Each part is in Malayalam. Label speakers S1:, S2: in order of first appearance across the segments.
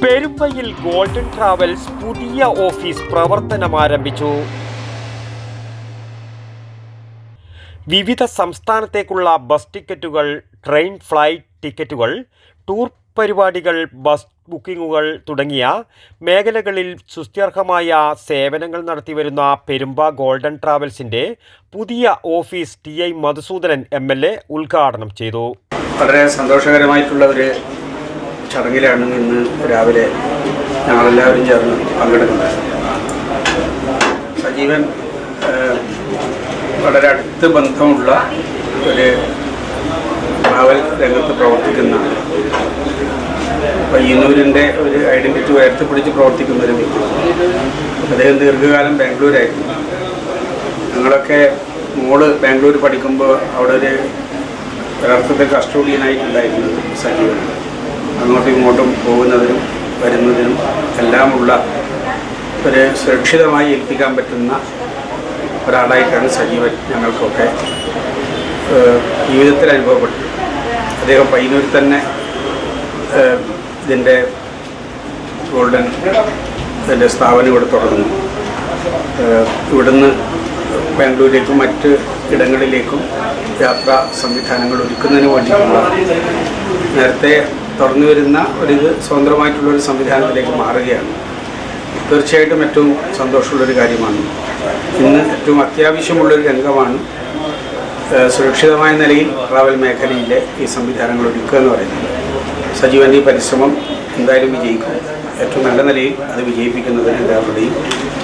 S1: പെരുമ്പയിൽ ഗോൾഡൻ ട്രാവൽസ് പുതിയ ഓഫീസ് പ്രവർത്തനമാരംഭിച്ചു. വിവിധ സംസ്ഥാനത്തേക്കുള്ള ബസ് ടിക്കറ്റുകൾ, ട്രെയിൻ ഫ്ലൈറ്റ് ടിക്കറ്റുകൾ, ടൂർ പരിപാടികൾ, ബസ് ബുക്കിങ്ങുകൾ തുടങ്ങിയ മേഖലകളിൽ സുസ്ഥിരമായ സേവനങ്ങൾ നടത്തിവരുന്ന പെരുമ്പ ഗോൾഡൻ ട്രാവൽസിൻ്റെ പുതിയ ഓഫീസ് TI മധുസൂദനൻ MLA ഉദ്ഘാടനം ചെയ്തു.
S2: വളരെ സന്തോഷകരമായിട്ടുള്ള ഒരു ചടങ്ങിലാണ് ഇന്ന് രാവിലെ ഞങ്ങളെല്ലാവരും ചേർന്ന് പങ്കെടുക്കുന്നത്. സജീവൻ വളരെ അടുത്ത് ബന്ധമുള്ള ഒരു ട്രാവൽ രംഗത്ത് പ്രവർത്തിക്കുന്ന പയ്യന്നൂരിൻ്റെ ഒരു ഐഡൻറ്റിറ്റി ഉയർത്തിപ്പിടിച്ച് പ്രവർത്തിക്കുന്ന ഒരു വ്യക്തി. അദ്ദേഹം ദീർഘകാലം ബാംഗ്ലൂരായിരുന്നു. ഞങ്ങളൊക്കെ മോള് ബാംഗ്ലൂർ പഠിക്കുമ്പോൾ അവിടെ ഒരു യഥാർത്ഥത്തിൽ കസ്റ്റോഡിയനായിട്ടുണ്ടായിരുന്നത് സജീവൻ. അങ്ങോട്ടും ഇങ്ങോട്ടും പോകുന്നതിനും വരുന്നതിനും എല്ലാമുള്ള ഒരു സുരക്ഷിതമായി ഏൽപ്പിക്കാൻ പറ്റുന്ന ഒരാളായിട്ടാണ് സജീവൻ ഞങ്ങൾക്കൊക്കെ ജീവിതത്തിൽ അനുഭവപ്പെട്ടത്. അദ്ദേഹം പയ്യന്നൂരിൽ തന്നെ ഇതിൻ്റെ ഗോൾഡൻ ഇതിൻ്റെ സ്ഥാപനം ഇവിടെ തുടങ്ങുന്നു. ഇവിടുന്ന് ബാംഗ്ലൂരിലേക്കും മറ്റ് ഇടങ്ങളിലേക്കും യാത്രാ സംവിധാനങ്ങൾ ഒരുക്കുന്നതിന് വേണ്ടിയിട്ടുള്ള നേരത്തെ തുറന്നു വരുന്ന ഒരിത് സ്വതന്ത്രമായിട്ടുള്ളൊരു സംവിധാനത്തിലേക്ക് മാറുകയാണ്. തീർച്ചയായിട്ടും ഏറ്റവും സന്തോഷമുള്ളൊരു കാര്യമാണ്. ഇന്ന് ഏറ്റവും അത്യാവശ്യമുള്ളൊരു രംഗമാണ് സുരക്ഷിതമായ നിലയിൽ ട്രാവൽ മേഖലയിലെ ഈ സംവിധാനങ്ങൾ ഒരുക്കുക എന്ന് പറയുന്നത്. സജീവൻ്റെ ഈ പരിശ്രമം എന്തായാലും വിജയിക്കും. ഏറ്റവും നല്ല നിലയിൽ അത് വിജയിപ്പിക്കുന്നതിന് എല്ലാവരുടെയും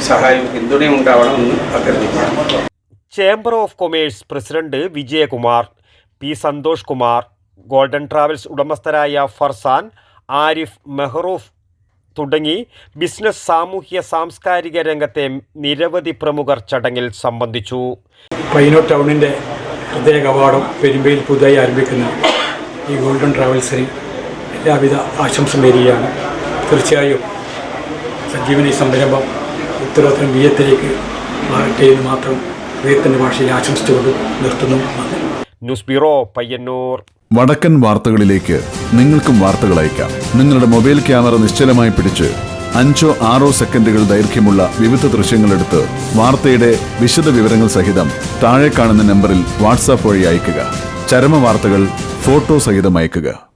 S2: സഹായവും പിന്തുണയും ഉണ്ടാവണമെന്ന് അഭ്യർത്ഥിക്കുന്നു.
S1: Chamber of commerce president Vijayakumar, P. Santhosh Kumar, Golden Travels ഉടമസ്ഥരായ ഫർസാൻ, ആരിഫ്, മെഹറൂഫ് തുടങ്ങി ബിസിനസ്, സാമൂഹ്യ, സാംസ്കാരിക രംഗത്തെ നിരവധി പ്രമുഖർ ചടങ്ങിൽ സംബന്ധിച്ചു.
S3: പയ്യന്നൂർ ടൗണിൻ്റെ ഹൃദയ കവാടം പെരുമ്പയിൽ പുതുതായി ആരംഭിക്കുന്ന ഈ ഗോൾഡൻ ട്രാവൽസിന് എല്ലാവിധ ആശംസ നേരുകയാണ്. തീർച്ചയായും സജീവൻ ഈ സംരംഭം ഉത്തരവാദിത്തം വിജയത്തിലേക്ക് മാറട്ടെ എന്ന് മാത്രം ഹൃദയത്തിൻ്റെ ഭാഷയിൽ ആശംസിച്ചുകൊണ്ട് നിർത്തുന്നു.
S1: News bureau, Payyanur.
S4: വടക്കൻ വാർത്തകളിലേക്ക് നിങ്ങൾക്കും വാർത്തകൾ അയക്കാം. നിങ്ങളുടെ മൊബൈൽ ക്യാമറ നിശ്ചലമായി പിടിച്ച് 5-6 സെക്കൻഡുകൾ ദൈർഘ്യമുള്ള വിവിധ ദൃശ്യങ്ങളെടുത്ത് വാർത്തയുടെ വിശദ വിവരങ്ങൾ സഹിതം താഴെ കാണുന്ന നമ്പറിൽ വാട്സാപ്പ് വഴി അയയ്ക്കുക. ചരമ വാർത്തകൾ ഫോട്ടോ സഹിതം അയയ്ക്കുക.